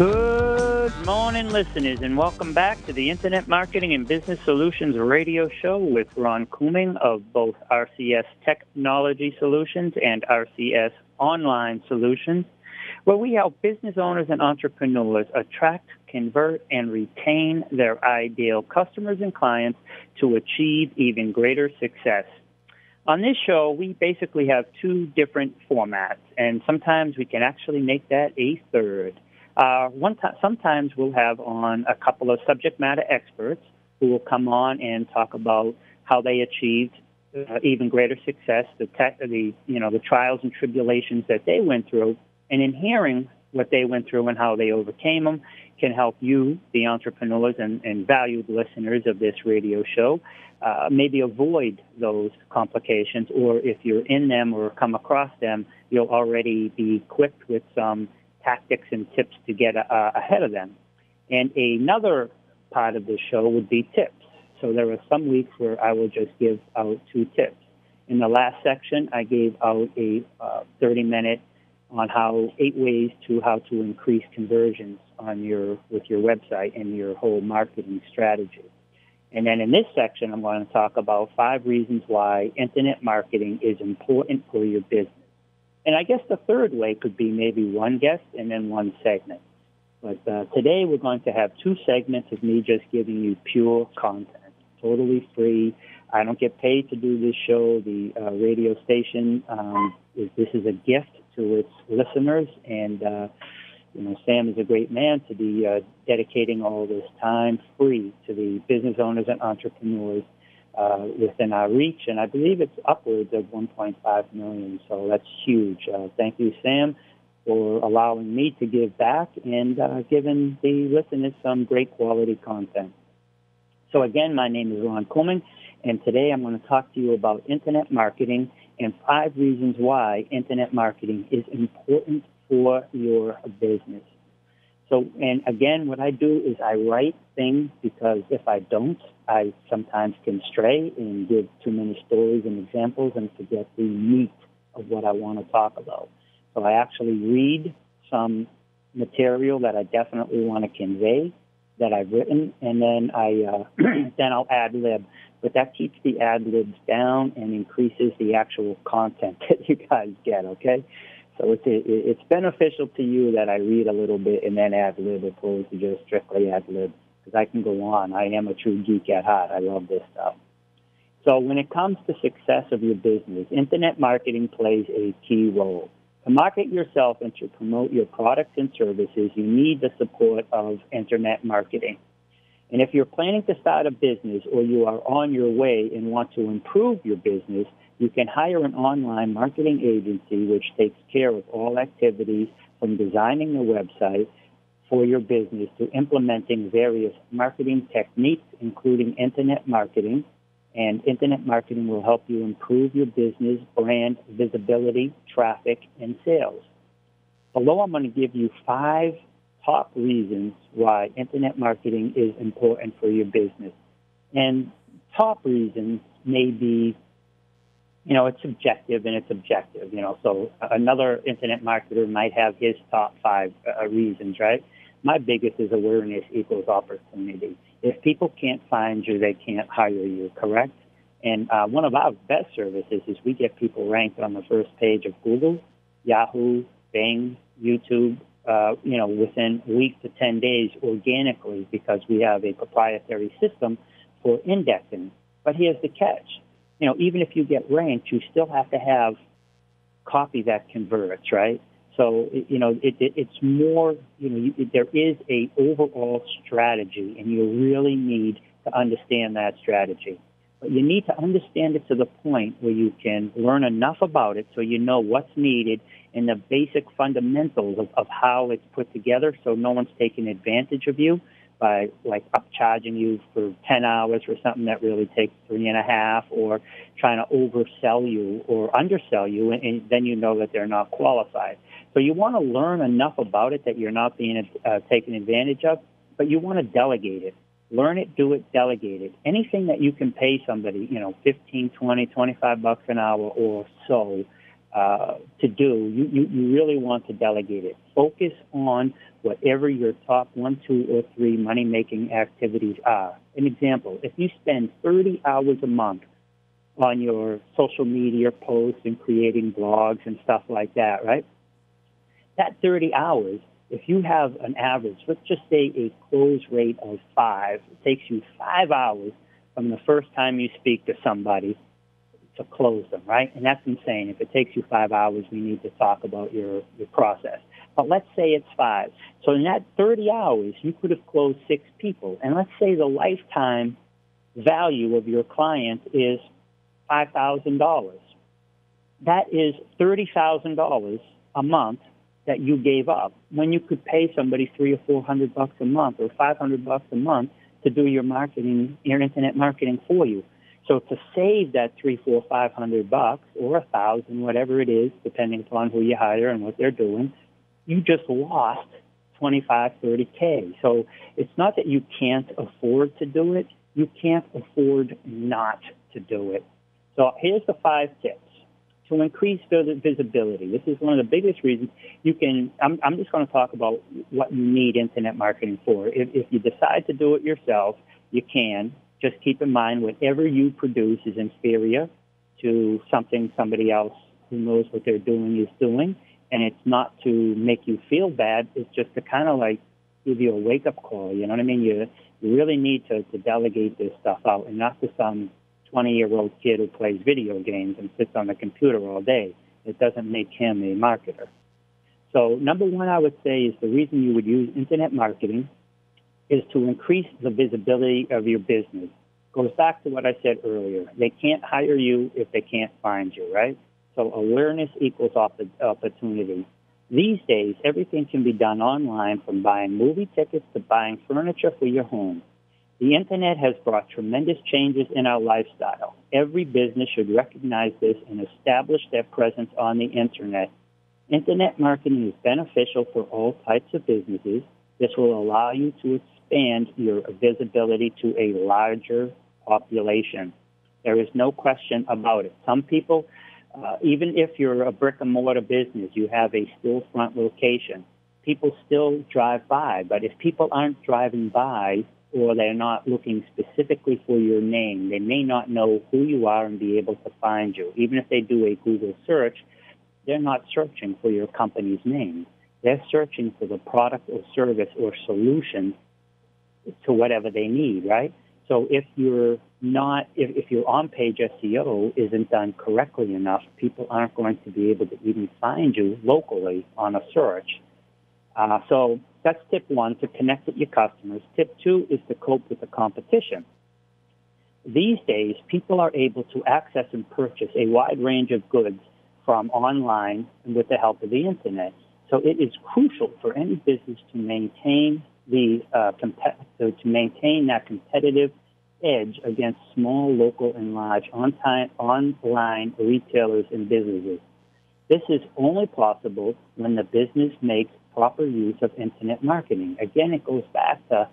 Good morning, listeners, and welcome back to the Internet Marketing and Business Solutions radio show with Ron Couming of both RCS Technology Solutions and RCS Online Solutions, where we help business owners and entrepreneurs attract, convert, and retain their ideal customers and clients to achieve even greater success. On this show, we basically have two different formats, and sometimes we can actually make that a third. Sometimes we'll have on a couple of subject matter experts who will come on and talk about how they achieved even greater success, the trials and tribulations that they went through, and in hearing what they went through and how they overcame them can help you, the entrepreneurs and valued listeners of this radio show, maybe avoid those complications, or if you're in them or come across them, you'll already be equipped with some tactics and tips to get ahead of them. And another part of the show would be tips. So there are some weeks where I will just give out 2 tips. In the last section, I gave out a 30-minute on 8 ways to how to increase conversions with your website and your whole marketing strategy. And then in this section, I'm going to talk about 5 reasons why internet marketing is important for your business. And I guess the third way could be maybe one guest and then one segment. But today we're going to have 2 segments of me just giving you pure content, totally free. I don't get paid to do this show. The radio station, this is a gift to its listeners. And, Sam is a great man to be dedicating all this time free to the business owners and entrepreneurs within our reach, and I believe it's upwards of 1.5 million, so that's huge. Thank you, Sam, for allowing me to give back and giving the listeners some great quality content. So again, my name is Ron Couming, and today I'm going to talk to you about internet marketing and 5 reasons why internet marketing is important for your business. So, and again, what I do is I write things because if I don't, I sometimes can stray and give too many stories and examples and forget the meat of what I want to talk about. So I actually read some material that I definitely want to convey that I've written, and then then I'll ad-lib. But that keeps the ad-libs down and increases the actual content that you guys get, okay? So it's beneficial to you that I read a little bit and then ad-lib opposed to just strictly ad-lib, because I can go on. I am a true geek at heart. I love this stuff. So when it comes to success of your business, internet marketing plays a key role. To market yourself and to promote your products and services, you need the support of internet marketing. And if you're planning to start a business or you are on your way and want to improve your business, you can hire an online marketing agency which takes care of all activities from designing the website for your business to implementing various marketing techniques, including internet marketing. And internet marketing will help you improve your business, brand, visibility, traffic, and sales. Although I'm going to give you 5 top reasons why internet marketing is important for your business. And top reasons may be, it's subjective and it's objective, So another internet marketer might have his top 5 reasons, right? My biggest is awareness equals opportunity. If people can't find you, they can't hire you, correct? And one of our best services is we get people ranked on the first page of Google, Yahoo, Bing, YouTube, within a week to 10 days organically, because we have a proprietary system for indexing. But here's the catch. Even if you get ranked, you still have to have copy that converts, right? So, it's more, there is a overall strategy, and you really need to understand that strategy. But you need to understand it to the point where you can learn enough about it so you know what's needed and the basic fundamentals of how it's put together, so no one's taking advantage of you by, upcharging you for 10 hours for something that really takes 3.5, or trying to oversell you or undersell you, and then you know that they're not qualified. So you want to learn enough about it that you're not being taken advantage of, but you want to delegate it. Learn it, do it, delegate it. Anything that you can pay somebody, $15, $20, $25 an hour or so, to do, you really want to delegate it. Focus on whatever your top 1, 2, or 3 money-making activities are. An example, if you spend 30 hours a month on your social media posts and creating blogs and stuff like that, right? That 30 hours, if you have an average, let's just say a close rate of 5, it takes you 5 hours from the first time you speak to somebody to close them, right? And that's insane. If it takes you 5 hours, we need to talk about your process. But let's say it's 5. So in that 30 hours, you could have closed 6 people. And let's say the lifetime value of your client is $5,000. That is $30,000 a month that you gave up when you could pay somebody $300 or $400 a month or $500 a month to do your marketing, your internet marketing for you. So to save that $300, $400, $500 or $1,000, whatever it is, depending upon who you hire and what they're doing, you just lost 25, 30K. So it's not that you can't afford to do it. You can't afford not to do it. So here's the 5 tips to increase visibility. This is one of the biggest reasons you can. I'm just going to talk about what you need internet marketing for. If you decide to do it yourself, you can. Just keep in mind whatever you produce is inferior to something somebody else who knows what they're doing is doing. And it's not to make you feel bad. It's just to kind of like give you a wake-up call. You know what I mean? You really need to delegate this stuff out and not to some 20-year-old kid who plays video games and sits on the computer all day. It doesn't make him a marketer. So number one, I would say, is the reason you would use internet marketing is to increase the visibility of your business. Goes back to what I said earlier. They can't hire you if they can't find you, right? So awareness equals opportunity. These days, everything can be done online, from buying movie tickets to buying furniture for your home. The internet has brought tremendous changes in our lifestyle. Every business should recognize this and establish their presence on the internet. Internet marketing is beneficial for all types of businesses. This will allow you to expand your visibility to a larger population. There is no question about it. Some people, even if you're a brick-and-mortar business, you have a storefront location, people still drive by. But if people aren't driving by, or they're not looking specifically for your name, they may not know who you are and be able to find you. Even if they do a Google search, they're not searching for your company's name. They're searching for the product or service or solution to whatever they need, right? So if your on-page SEO isn't done correctly enough, people aren't going to be able to even find you locally on a search. So that's tip one, to connect with your customers. Tip two is to cope with the competition. These days, people are able to access and purchase a wide range of goods from online and with the help of the internet. So it is crucial for any business to maintain that competitive edge against small, local, and large online retailers and businesses. This is only possible when the business makes proper use of internet marketing. Again, it goes back to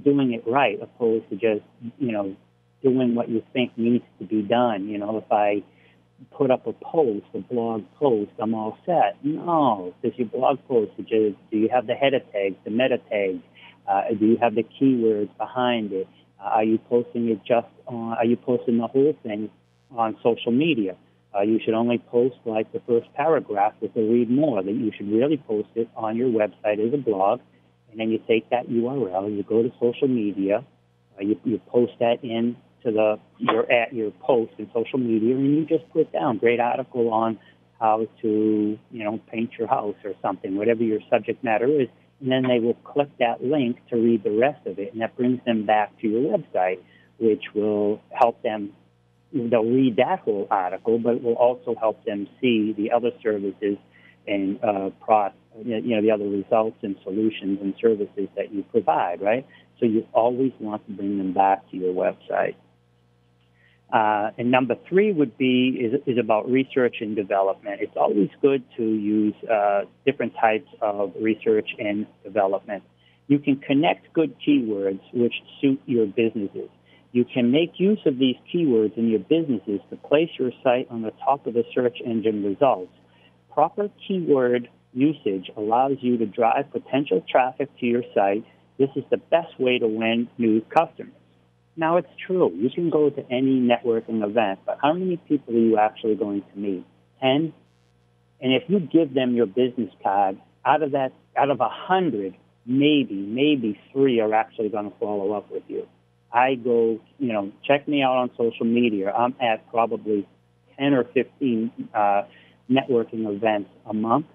doing it right, opposed to just, doing what you think needs to be done. If I put up a blog post, I'm all set. No, does your blog post, do you have the header tags, the meta tags? Do you have the keywords behind it? Are you posting the whole thing on social media? You should only post like the first paragraph with the read more. That you should really post it on your website as a blog, and then you take that URL, you go to social media, you post that into your post in social media, and you just put down great article on how to paint your house or something, whatever your subject matter is, and then they will click that link to read the rest of it, and that brings them back to your website, which will help them. They'll read that whole article, but it will also help them see the other services and the other results and solutions and services that you provide, right? So you always want to bring them back to your website. And number three is about research and development. It's always good to use different types of research and development. You can connect good keywords which suit your businesses. You can make use of these keywords in your businesses to place your site on the top of the search engine results. proper keyword usage allows you to drive potential traffic to your site. This is the best way to win new customers. Now, it's true. You can go to any networking event, but how many people are you actually going to meet? 10? And if you give them your business card, out of 100, maybe 3 are actually going to follow up with you. I go, check me out on social media. I'm at probably 10 or 15 networking events a month,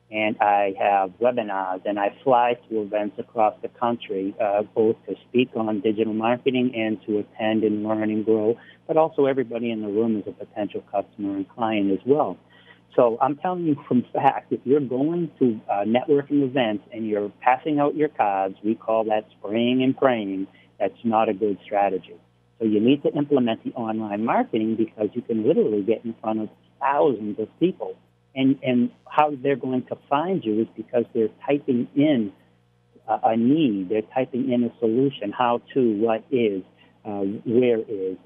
and I have webinars, and I fly to events across the country, both to speak on digital marketing and to attend and learn and grow, but also everybody in the room is a potential customer and client as well. So I'm telling you from fact, if you're going to networking events and you're passing out your cards, we call that spraying and praying, that's not a good strategy. So you need to implement the online marketing because you can literally get in front of thousands of people. And how they're going to find you is because they're typing in a need, they're typing in a solution, how to, what is, where is,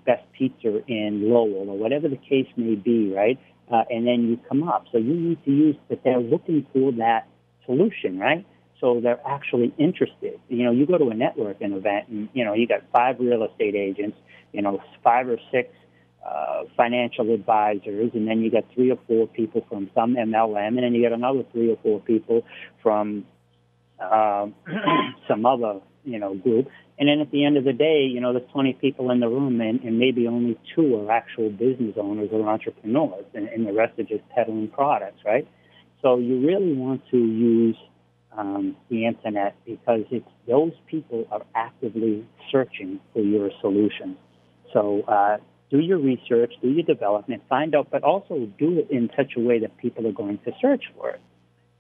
best pizza in Lowell, or whatever the case may be, right? And then you come up. So you need to use that they're looking for that solution, right? So they're actually interested. You go to a networking event and, you got 5 real estate agents, 5 or 6 financial advisors, and then you got 3 or 4 people from some MLM, and then you got another 3 or 4 people from some other, group. And then at the end of the day, there's 20 people in the room, and maybe only 2 are actual business owners or entrepreneurs, and the rest are just peddling products, right? So you really want to use the Internet because those people are actively searching for your solutions. So do your research, do your development, find out, but also do it in such a way that people are going to search for it.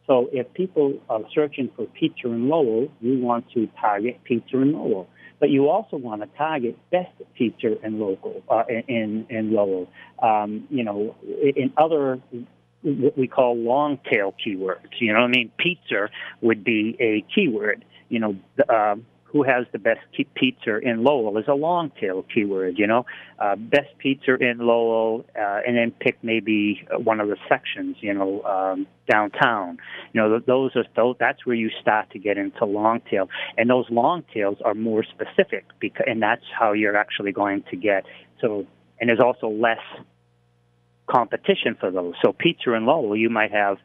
So if people are searching for pizza in Lowell, you want to target pizza in Lowell. But you also want to target best pizza in Lowell. In other what we call long tail keywords. Pizza would be a keyword. Who has the best pizza in Lowell is a long tail keyword, best pizza in Lowell, and then pick maybe one of the sections, downtown. That's where you start to get into long tail. And those long tails are more specific, and that's how you're actually going to get. So, and there's also less competition for those. So pizza in Lowell, you might have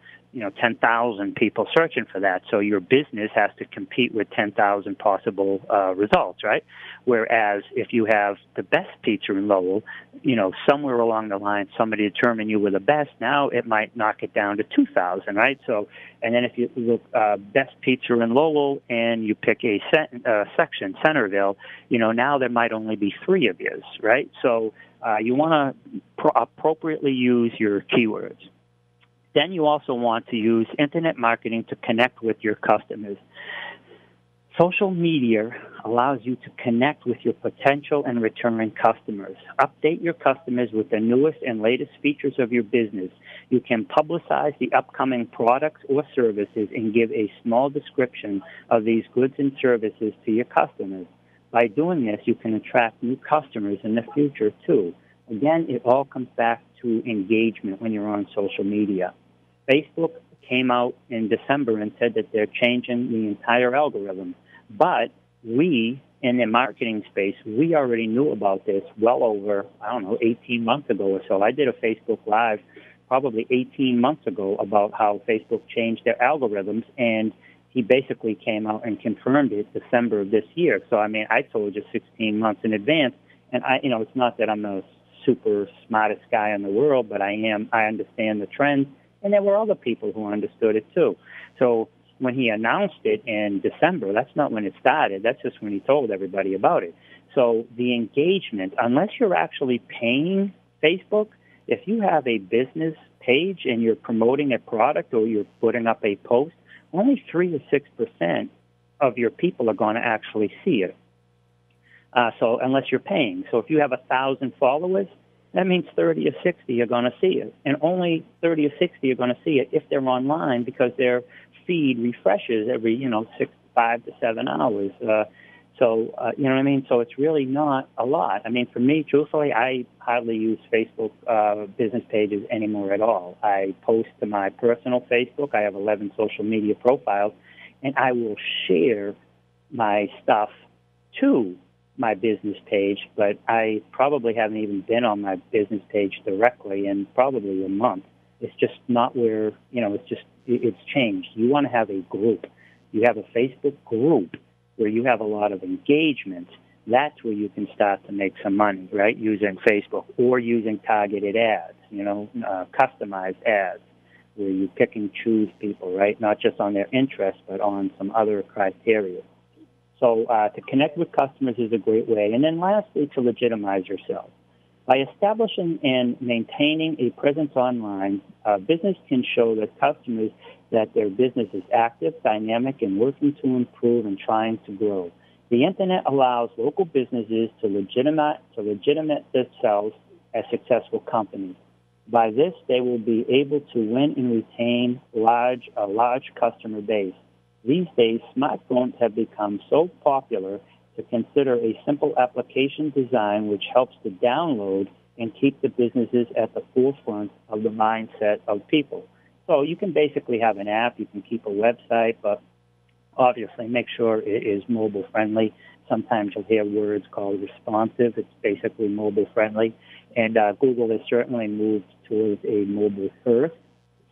10,000 people searching for that. So your business has to compete with 10,000 possible results, right? Whereas if you have the best pizza in Lowell, somewhere along the line, somebody determined you were the best. Now it might knock it down to 2,000, right? So, and then if you look best pizza in Lowell and you pick a section, Centerville, now there might only be 3 of you, right? So you want to appropriately use your keywords. Then you also want to use Internet marketing to connect with your customers. Social media allows you to connect with your potential and returning customers. Update your customers with the newest and latest features of your business. You can publicize the upcoming products or services and give a small description of these goods and services to your customers. By doing this, you can attract new customers in the future, too. Again, it all comes back to engagement when you're on social media. Facebook came out in December and said that they're changing the entire algorithm. But we, in the marketing space, we already knew about this well over, 18 months ago or so. I did a Facebook Live probably 18 months ago about how Facebook changed their algorithms, and he basically came out and confirmed it December of this year. So, I told you 16 months in advance, and it's not that I'm the super smartest guy in the world, but I understand the trends. And there were other people who understood it, too. So when he announced it in December, that's not when it started. That's just when he told everybody about it. So the engagement, unless you're actually paying Facebook, if you have a business page and you're promoting a product or you're putting up a post, only 3 or 6% of your people are going to actually see it. So unless you're paying. So if you have 1,000 followers, that means 30 or 60 are going to see it. And only 30 or 60 are going to see it if they're online because their feed refreshes every, 5 to 7 hours. So, you know what I mean? So it's really not a lot. I mean, for me, truthfully, I hardly use Facebook business pages anymore at all. I post to my personal Facebook. I have 11 social media profiles, and I will share my stuff to my business page, but I probably haven't even been on my business page directly in probably a month. It's just not where, it's changed. You want to have a group. You have a Facebook group where you have a lot of engagement. That's where you can start to make some money, right, using Facebook or using targeted ads, customized ads, where you pick and choose people, right, not just on their interests, but on some other criteria. So to connect with customers is a great way. And then lastly, to legitimize yourself. By establishing and maintaining a presence online, business can show that customers that their business is active, dynamic, and working to improve and trying to grow. The Internet allows local businesses to legitimate themselves as successful companies. By this, they will be able to win and retain a large customer base. These days, smartphones have become so popular to consider a simple application design which helps to download and keep the businesses at the forefront of the mindset of people. So you can basically have an app, you can keep a website, but obviously make sure it is mobile friendly. Sometimes you'll hear words called responsive. It's basically mobile friendly. And Google has certainly moved towards a mobile first.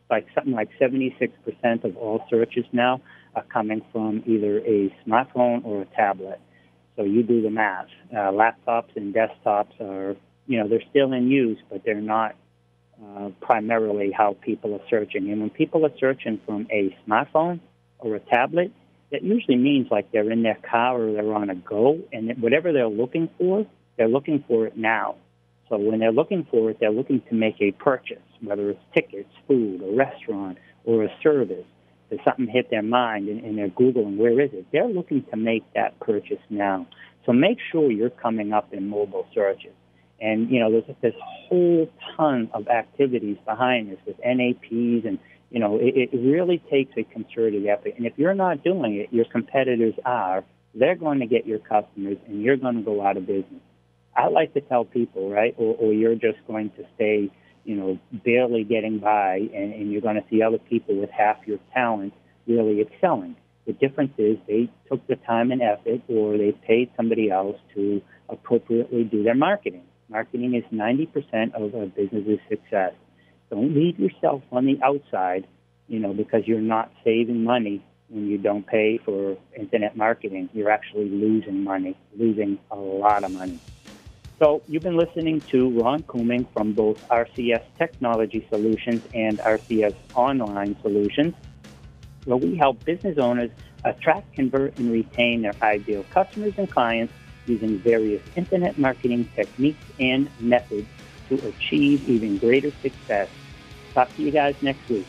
Like something like 76% of all searches now are coming from either a smartphone or a tablet. So you do the math. Laptops and desktops are, they're still in use, but they're not primarily how people are searching. And when people are searching from a smartphone or a tablet, that usually means like they're in their car or they're on a go, and whatever they're looking for it now. So when they're looking for it, they're looking to make a purchase, whether it's tickets, food, a restaurant, or a service. If something hit their mind and they're Googling, where is it? They're looking to make that purchase now. So make sure you're coming up in mobile searches. And, there's this whole ton of activities behind this with NAPs, and, it really takes a concerted effort. And if you're not doing it, your competitors are. They're going to get your customers, and you're going to go out of business. I like to tell people, right, or you're just going to stay, barely getting by, and you're going to see other people with half your talent really excelling. The difference is they took the time and effort, or they paid somebody else to appropriately do their marketing. Marketing is 90% of a business's success. Don't leave yourself on the outside, because you're not saving money when you don't pay for Internet marketing. You're actually losing money, losing a lot of money. So you've been listening to Ron Couming from both RCS Technology Solutions and RCS Online Solutions, where we help business owners attract, convert, and retain their ideal customers and clients using various Internet marketing techniques and methods to achieve even greater success. Talk to you guys next week.